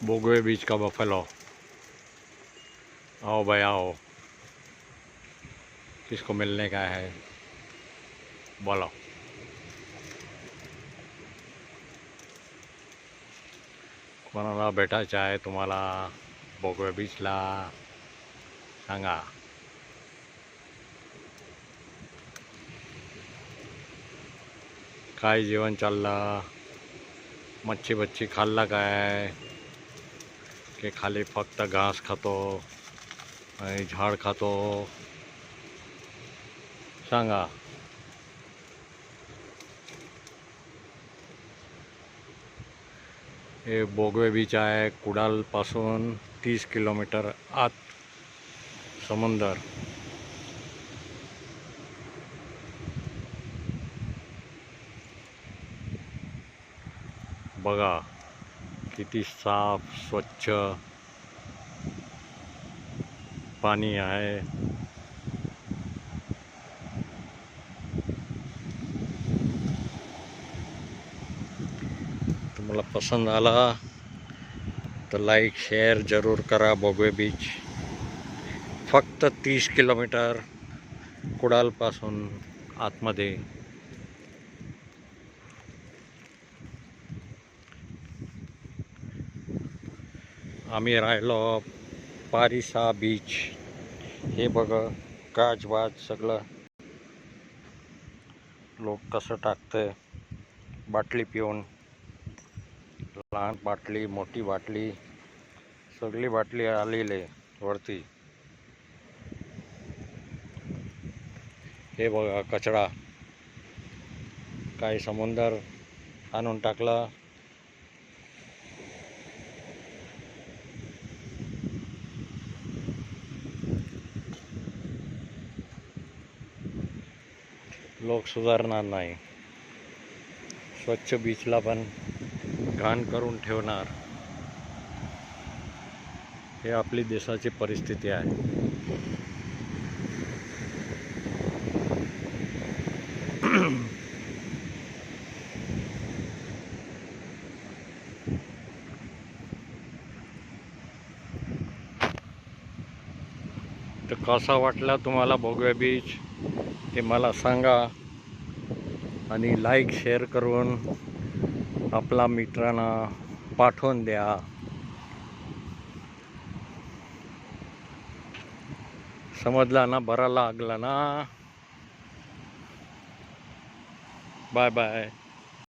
बोगवे beach का buffalo. आओ भाई आओ, किसको मिलने का है बोलो। कोणाला भेटायचं आहे तुम्हाला बोगवे बीचला सांगा। काय जेवण चाललं? मच्छी बच्ची खाल्ला काय की खाली फक्त घास खातो आणि झाड खातो सांगा। हे बोगवे बीच आहे कुडालपासून 30 किलोमीटर आत समुंदर। बघा किती साफ स्वच्छ पाणी आहे। तुम्हाला पसंत आला तर लाईक शेअर जरूर करा। बोगवे बीच फक्त 30 किलोमीटर कुडालपासून आतमध्ये। आम्ही राहिलो पारिसा बीच। हे बघा काचबाज सगळं लोक कसं टाकते बाटली पिऊन, लहान बाटली मोठी बाटली सगळी बाटली आलेली वरती। हे बघा कचरा काही समुंदर आणून टाकला। लोक सुधारणार नाही, स्वच्छ बीचला पण घाण करून ठेवणार। हे आपली देशाची परिस्थिती आहे। तर कसा वाटला तुम्हाला बोगवे बीच ते मला सांगा आणि लाईक शेअर करून आपला मित्रांना पाठवून द्या। समजला ना? बरं लागलं ना? Bye bye.